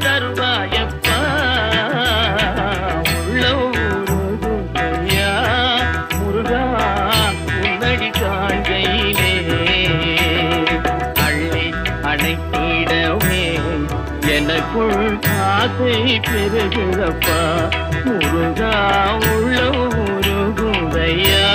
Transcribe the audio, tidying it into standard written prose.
தருவாயப்பா உள்ள ஊருகையா முருகா உன்னடி காண்கையிலே அள்ளி அணைத்திடவே எனக்குள் ஆசை பெருகிறப்பா முருகா உள்ள ஊருகையா